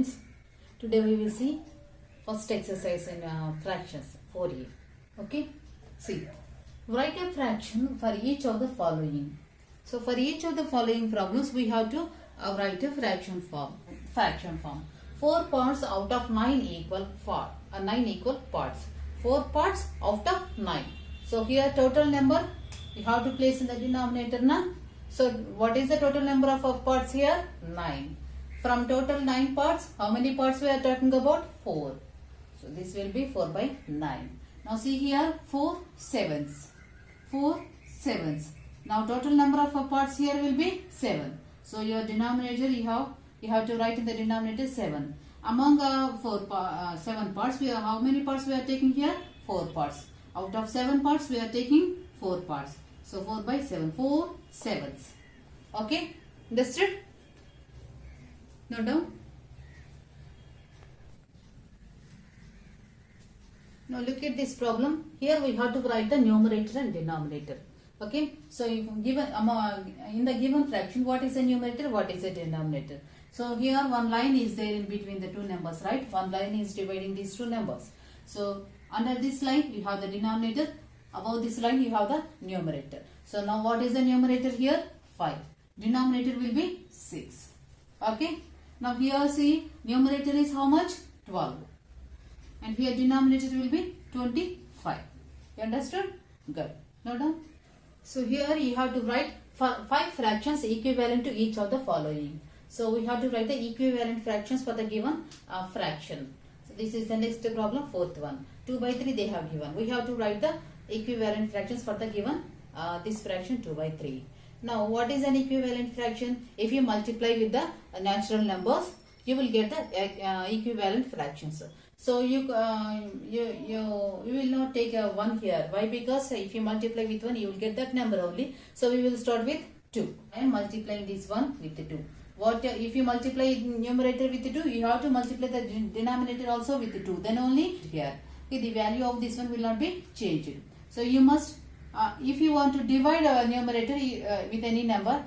students. Today we will see first exercise in fractions 4a. Okay, see, write a fraction for each of the following. So for each of the following problems we have to write a fraction form. 4 parts out of 9 equal 9 equal parts. 4 parts out of 9. So here total number you have to place in the denominator now. So what is the total number of parts here? 9. From total 9 parts, how many parts we are talking about? 4. So this will be 4 by 9. Now see here 4 sevens. 4 sevens. Now total number of parts here will be 7. So your denominator you have to write in the denominator 7. Among 7 parts, how many parts we are taking here? 4 parts. Out of 7 parts we are taking 4 parts. So 4 by 7. 4 sevens. Okay? Understood? Note down. Now look at this problem. Here we have to write the numerator and denominator. Okay? So if given in the given fraction, what is the numerator? What is the denominator? So here one line is there in between the two numbers, right? One line is dividing these two numbers. So under this line you have the denominator. Above this line you have the numerator. So now what is the numerator here? 5. Denominator will be 6. Okay. Now here see numerator is how much? 12. And here denominator will be 25. You understood? Good. Now done. So here you have to write 5 fractions equivalent to each of the following. So we have to write the equivalent fractions for the given fraction. So this is the next problem, fourth one. 2 by 3 they have given. We have to write the equivalent fractions for the given this fraction 2 by 3. Now what is an equivalent fraction? If you multiply with the natural numbers, you will get the equivalent fractions. So you will not take 1 here. Why? Because if you multiply with 1, you will get that number only. So we will start with 2. I am multiplying this one with 2. If you multiply numerator with 2, you have to multiply the denominator also with 2. Then only here, okay, the value of this one will not be changed. So you must, if you want to divide a numerator with any number,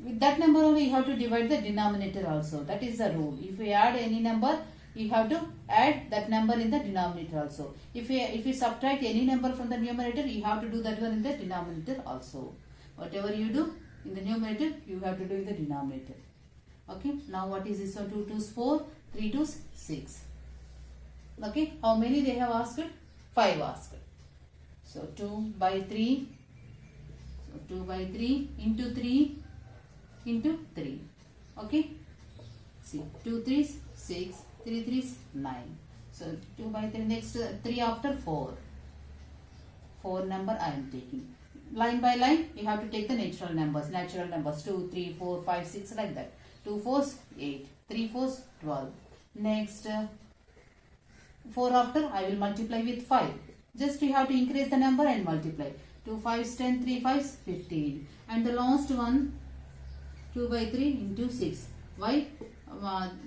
with that number only you have to divide the denominator also. That is the rule. If you add any number, you have to add that number in the denominator also. If you subtract any number from the numerator, you have to do that one in the denominator also. Whatever you do in the numerator, you have to do in the denominator. Okay. Now what is this one? 2 2's 4, 3 2's 6. Okay. How many they have asked? 5 asked. So 2 by 3. So 2 by 3 into 3 into 3. Okay. See, 2 3's 6, 3 3's 9. So 2 by 3, next 3 after 4. 4 number I am taking. Line by line, you have to take the natural numbers. 2, 3, 4, 5, 6 like that. 2 4's 8, 3 4's 12. Next 4 after I will multiply with 5. Just you have to increase the number and multiply. 2 5's 10, 3 5's 15. And the last one 2 by 3 into 6. Why?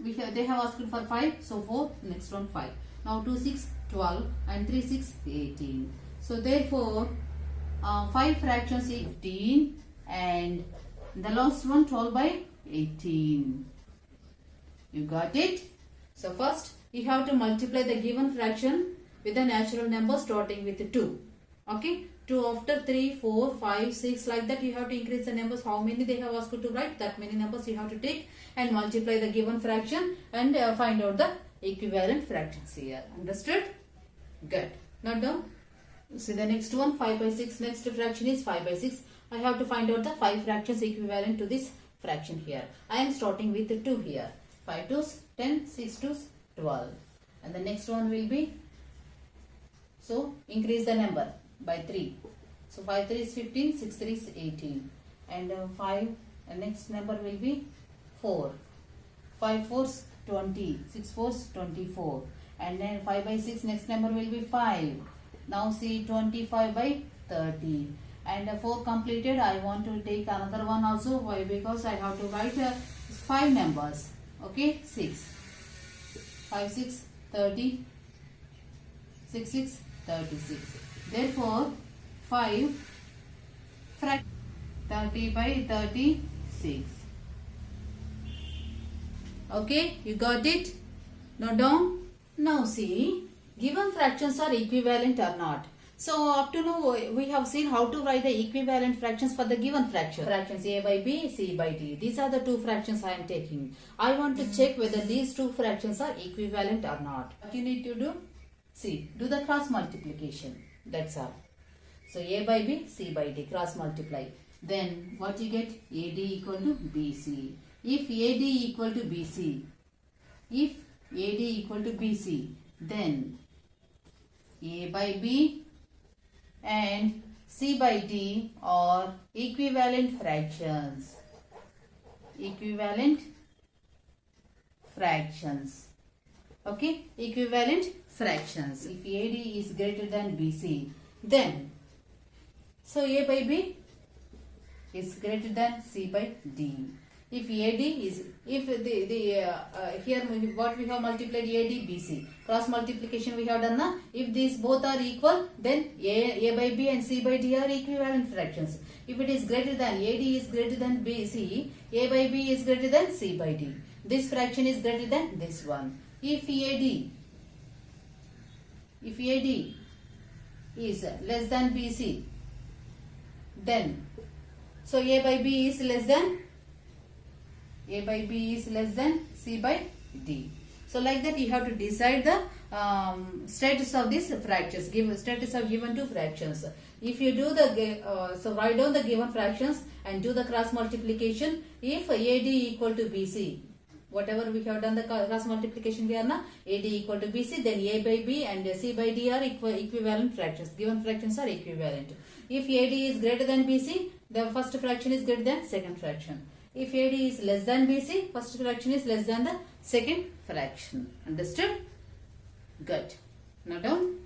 They have asked for 5, so 4, next one 5. Now 2 6 12 and 3 6 18. So therefore 5 fractions is 15 and the last one 12 by 18. You got it? So first you have to multiply the given fraction with the natural number starting with 2. Okay? 2 after 3, 4, 5, 6 like that you have to increase the numbers. How many they have asked you to write? That many numbers you have to take and multiply the given fraction and find out the equivalent fractions here. Understood? Good. Now down. See the next one 5 by 6. Next fraction is 5 by 6. I have to find out the 5 fractions equivalent to this fraction here. I am starting with 2 here. 5 2's 10, 6 2's 12. And the next one will be, so increase the number by 3. So 5 3 is 15, 6 3 is 18. And 5, and next number will be 4. 5 4's 20, 6 4's 24. And then 5 by 6, next number will be 5. Now see 25 by 30. And 4 completed, I want to take another one also. Why? Because I have to write 5 numbers. Okay, 6. 5 6 30. 6 6 36. Therefore 5 30 by 36. Okay, you got it? Now down. Now see, given fractions are equivalent or not. So up to now we have seen how to write the equivalent fractions for the given fraction. Fractions a by b, c by d. These are the two fractions I am taking. I want to check whether these two fractions are equivalent or not. What you need to do? See, do the cross multiplication. That's all. So a by b, c by d, cross multiply. Then what you get? AD equal to BC. If AD equal to BC, if AD equal to BC, then A by B and C by D are equivalent fractions. Equivalent fractions. Okay, equivalent fractions. If AD is greater than BC, then so A by B is greater than C by D. If AD is, if here what we have multiplied AD BC, cross multiplication we have done na. If these both are equal, then A by B and C by D are equivalent fractions. If it is greater than, AD is greater than BC, A by B is greater than C by D. This fraction is greater than this one. If AD is less than BC, then so A by B is less than C by D. So like that you have to decide the status of these fractions, give status of given two fractions. If you do the, so write down the given fractions and do the cross multiplication. If AD equal to BC, whatever we have done the cross multiplication here na, AD equal to BC, then A by B and C by D are equivalent fractions. Given fractions are equivalent. If AD is greater than BC, the first fraction is greater than second fraction. If AD is less than BC, first fraction is less than the second fraction. Understood? Good. Now down.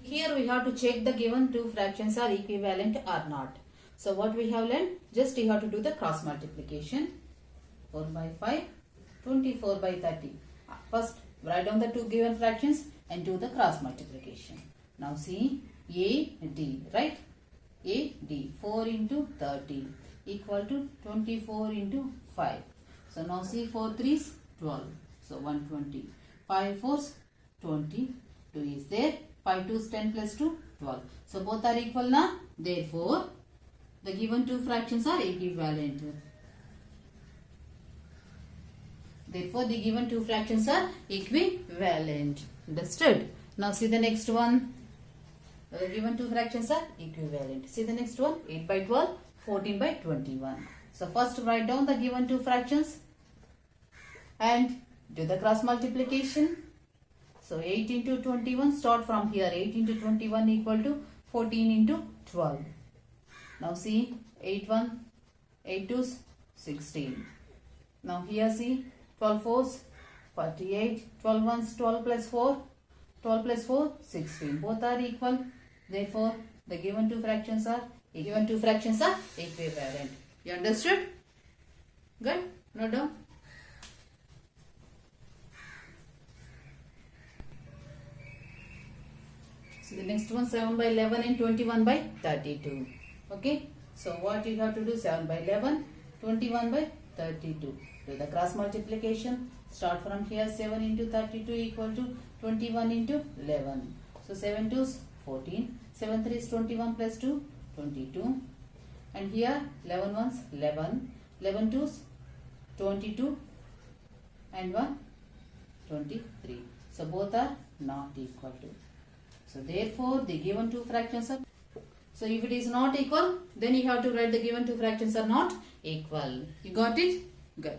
Here we have to check the given two fractions are equivalent or not. So what we have learned? Just you have to do the cross multiplication. 4 by 5, 24 by 30. First write down the two given fractions and do the cross multiplication. Now see, AD, right? AD, 4 into 30 equal to 24 into 5. So now see, 4 3s 12. So 120. 5 4s 20. 2 is there. 5 2s 10 plus 2 12. So both are equal now. Therefore, the given two fractions are equivalent. Therefore, the given two fractions are equivalent. Understood? Now see the next one. The given two fractions are equivalent. See the next one. 8 by 12. 14 by 21. So first write down the given two fractions and do the cross multiplication. So 8 into 21, start from here. 8 into 21 equal to 14 into 12. Now see, 8 1, 8 2s, 16. Now here see, 12 4s, 48, 12 1s, 12 plus 4, 12 plus 4, 16. Both are equal. Therefore, the given two fractions are equivalent. You understood? Good? Note down. So the next one, 7 by 11 and 21 by 32. Okay? So what you have to do? 7 by 11, 21 by 32. Do the cross multiplication. Start from here. 7 into 32 equal to 21 into 11. So 7 2s 14. 7 3s 21 plus 2. 22, and here 11 ones 11, 11 twos 22, and 1 23. So both are not equal to. So therefore the given two fractions are. So if it is not equal, then you have to write the given two fractions are not equal. You got it? Good.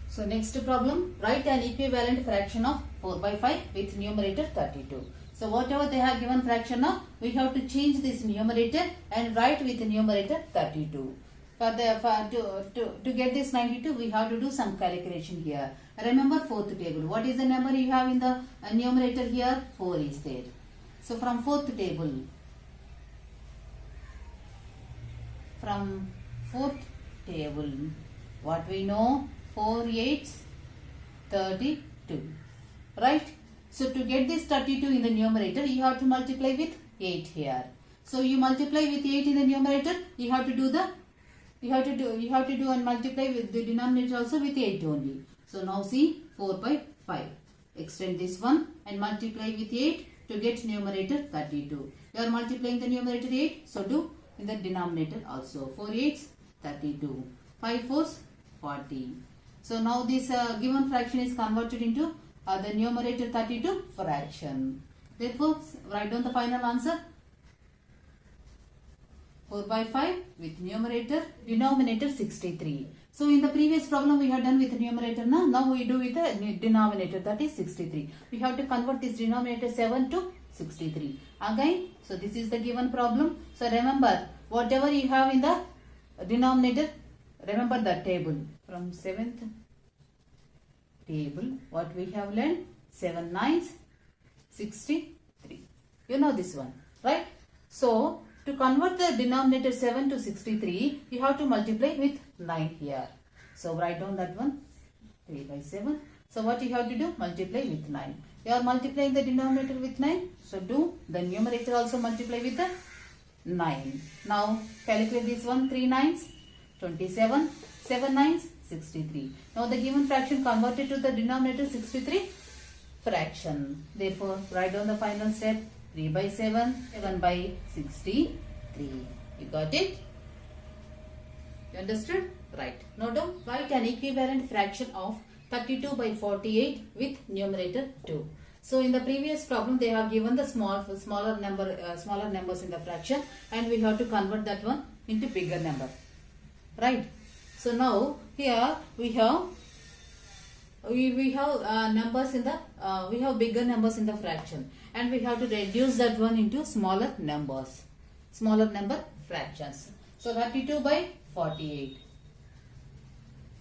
So next problem, write an equivalent fraction of 4 by 5 with numerator 32. So whatever they have given fraction now, we have to change this numerator and write with numerator 32. To get this 92, we have to do some calculation here. Remember fourth table. What is the number you have in the numerator here? 4 is there. So from fourth table, what we know? 4 8s 32, right? So to get this 32 in the numerator, you have to multiply with 8 here. So you multiply with 8 in the numerator, you have to do the you have to do and multiply with the denominator also with 8 only. So now see 4 by 5. Extend this one and multiply with 8 to get numerator 32. You are multiplying the numerator 8, so do in the denominator also. 4 8s 32. 5 4s 40. So now this given fraction is converted into the numerator 32 fraction. Therefore, write down the final answer. 4 by 5 with numerator, denominator 63. So in the previous problem we have done with the numerator. Now we do with the denominator, that is 63. We have to convert this denominator 7 to 63. Again, so this is the given problem. So remember, whatever you have in the denominator, remember the table. From 7th table, what we have learned? 7 9s 63. You know this one, right? So to convert the denominator 7 to 63, you have to multiply with 9 here. So write down that one, 3 by 7. So what you have to do? Multiply with 9. You are multiplying the denominator with 9. So do the numerator also multiply with the 9. Now calculate this one, 3 9s, 27, 7 9s, 63. Now the given fraction converted to the denominator 63 fraction. Therefore, write down the final step. 3 by 7, 7 by 63. You got it? You understood? Right. Now do write an equivalent fraction of 32 by 48 with numerator 2. So in the previous problem they have given the smaller numbers in the fraction, and we have to convert that one into bigger number. Right. So now here we have numbers in the we have bigger numbers in the fraction, and we have to reduce that one into smaller number fractions. So 32 by 48.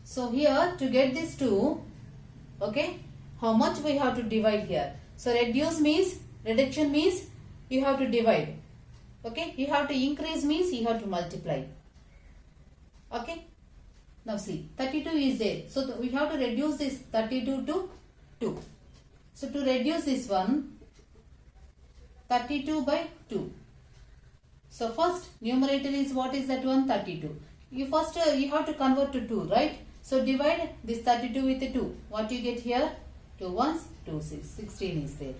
So here to get this 2, okay, how much we have to divide here? So reduction means you have to divide. Okay, you have to increase means you have to multiply. Okay. Now see, 32 is there. So we have to reduce this 32 to 2. So to reduce this one, 32 by 2. So first numerator is, what is that one? 32. You first you have to convert to 2, right? So divide this 32 with the 2. What you get here? 2 1s, 2 6. 16 is there.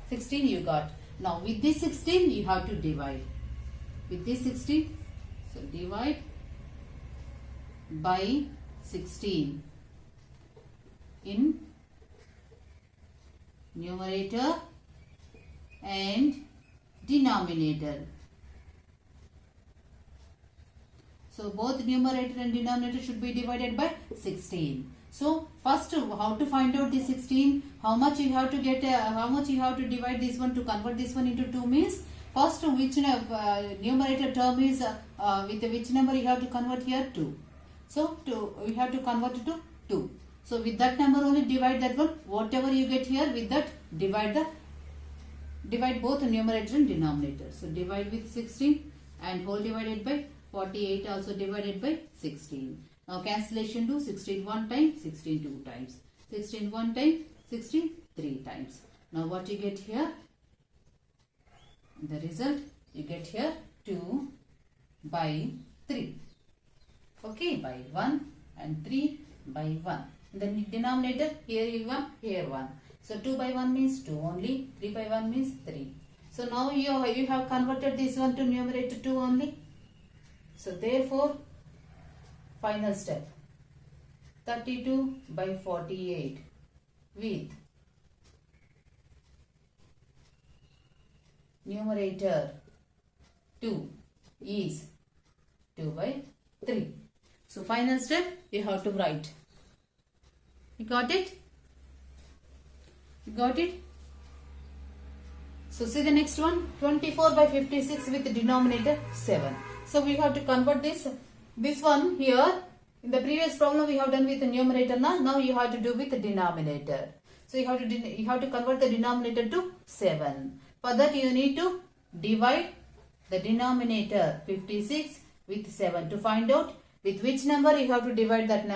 16 you got. Now with this 16 you have to divide. With this 16, so divide by 16 in numerator and denominator. So both numerator and denominator should be divided by 16. So first, how to find out the 16? How much you have to get? How much you have to divide this one to convert this one into 2 means? First, which numerator term is with which number you have to convert here? 2. So we have to convert it to 2. So with that number only divide that one. Whatever you get here, with that divide both numerator and denominator. So divide with 16 and whole divided by 48 also divided by 16. Now cancellation do 16 one time, 16 two times. 16 one time, 16 three times. Now what you get here? The result you get here 2 by 3. Okay, by 1 and 3 by 1. In the denominator, here 1, here 1. So 2 by 1 means 2 only, 3 by 1 means 3. So now you have converted this one to numerator 2 only. So therefore, final step, 32 by 48 with numerator 2 is 2 by 3. So final step you have to write. You got it? You got it? So see the next one, 24 by 56 with the denominator 7. So we have to convert this one here. In the previous problem we have done with the numerator. Now you have to do with the denominator. So you have to convert the denominator to 7. For that you need to divide the denominator 56 with 7 to find out with which number you have to divide that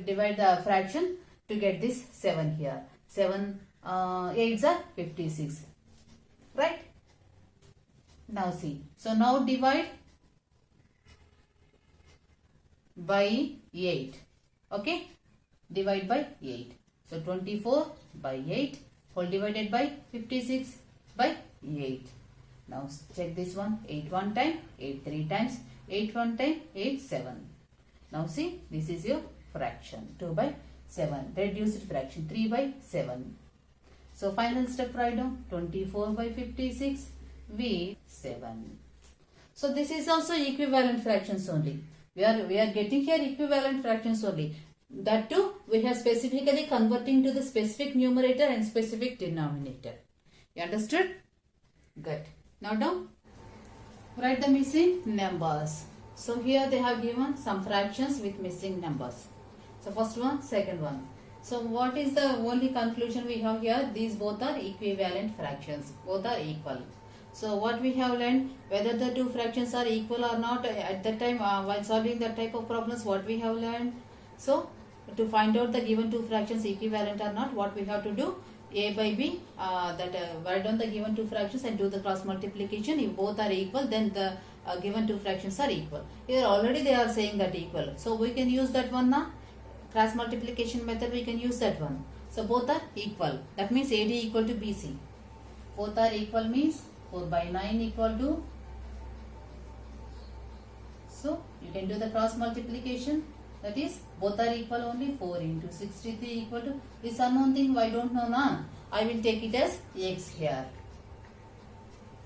divide the fraction to get this 7 here. 7 8s are 56. Right? Now see. So now divide by 8. Okay, divide by 8. So 24 by 8 whole divided by 56 by 8. Now check this one. 8 one time, 8 three times, 8 one time, 8 7. Now see, this is your fraction. 2 by 7. Reduced fraction 3 by 7. So final step write down 24 by 56 with 7. So this is also equivalent fractions only. We are getting here equivalent fractions only. That too we have specifically converting to the specific numerator and specific denominator. You understood? Good. Now down. Write the missing numbers. So here they have given some fractions with missing numbers. So first one, second one. So what is the only conclusion we have here? These both are equivalent fractions. Both are equal. So what we have learned, whether the two fractions are equal or not at that time while solving that type of problems, what we have learned. So to find out the given two fractions equivalent or not, what we have to do? A by B, write down the given two fractions and do the cross multiplication. If both are equal, then the given two fractions are equal. Here already they are saying that equal. So we can use that one now. Cross multiplication method, we can use that one. So both are equal. That means AD equal to BC. Both are equal means 4 by 9 equal to. So you can do the cross multiplication. That is both are equal only. 4 into 63 equal to. This unknown thing I don't know now. I will take it as x here.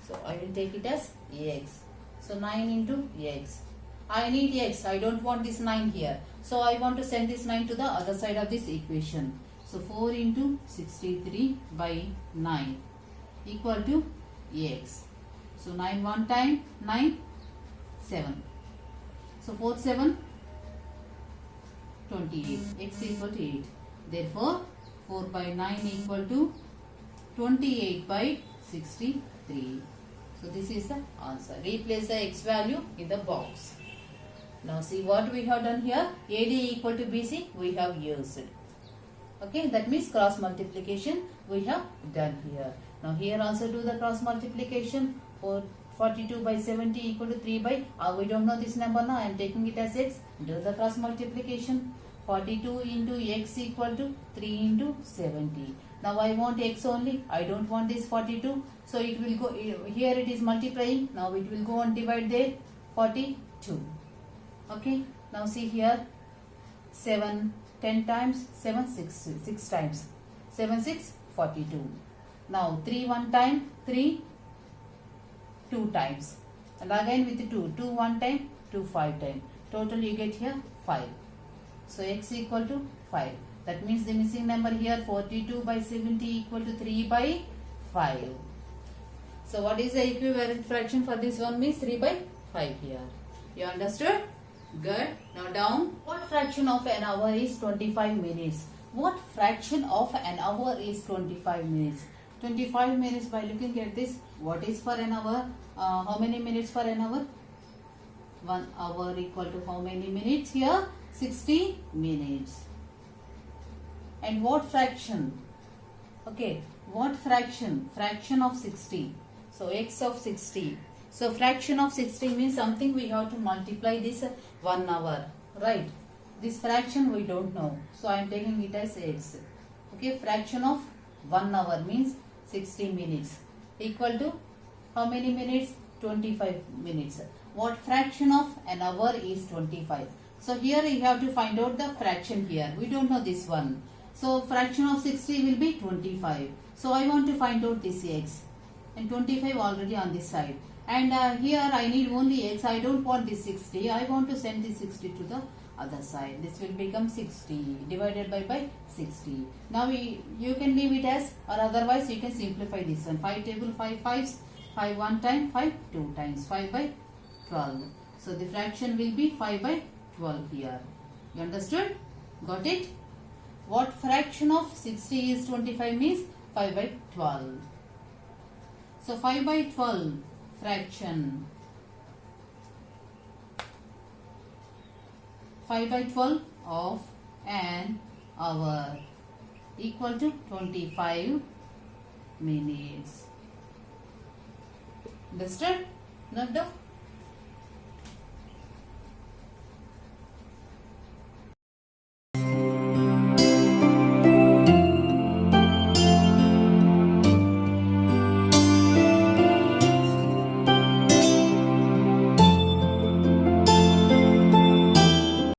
So I will take it as x. So 9 into x. I need x. I don't want this 9 here. So I want to send this 9 to the other side of this equation. So 4 into 63 by 9 equal to x. So 9 one time, 9, 7. So 4, 7, 28. X equal to 8. Therefore 4 by 9 equal to 28 by 63. So this is the answer. Replace the x value in the box. Now see what we have done here. AD equal to BC we have used. Okay, that means cross multiplication we have done here. Now here also do the cross multiplication. For 42 by 70 equal to 3 by, we don't know this number now. I am taking it as x. Do the cross multiplication. 42 into x equal to 3 into 70. Now I want x only. I don't want this 42. So it will go, here it is multiplying. Now it will go and divide there 42. Okay. Now see here 7 10 times, 7 6 times. 7 6 42. Now 3 one time, 3 2 times. And again with 2. 2 one time, 2 5 times. Total you get here 5. So x equal to 5. That means the missing number here 42 by 70 equal to 3 by 5. So what is the equivalent fraction for this one means 3 by 5 here. You understood? Good. Now down. What fraction of an hour is 25 minutes? What fraction of an hour is 25 minutes? 25 minutes by looking at this. What is for an hour? How many minutes for an hour? 1 hour equal to how many minutes here? 60 minutes. And what fraction? Okay, what fraction? Fraction of 60. So x of 60. So fraction of 60 means something we have to multiply this 1 hour. Right? This fraction we don't know. So I am taking it as x. Okay, fraction of 1 hour means 60 minutes. Equal to how many minutes? 25 minutes. What fraction of an hour is 25? So here you have to find out the fraction here. We don't know this one. So fraction of 60 will be 25. So I want to find out this x. And 25 already on this side. And here I need only x. I don't want this 60. I want to send this 60 to the other side. This will become 60 divided by 60. Now you can leave it as, or otherwise you can simplify this one. 5 table 5 fives. 5 one time, 5 2 times. 5 by 12. So the fraction will be 5 by 12 here. You understood? Got it? What fraction of 60 is 25 means 5 by 12. So 5 by 12 fraction. 5 by 12 of an hour equal to 25 minutes. Understood? Note down.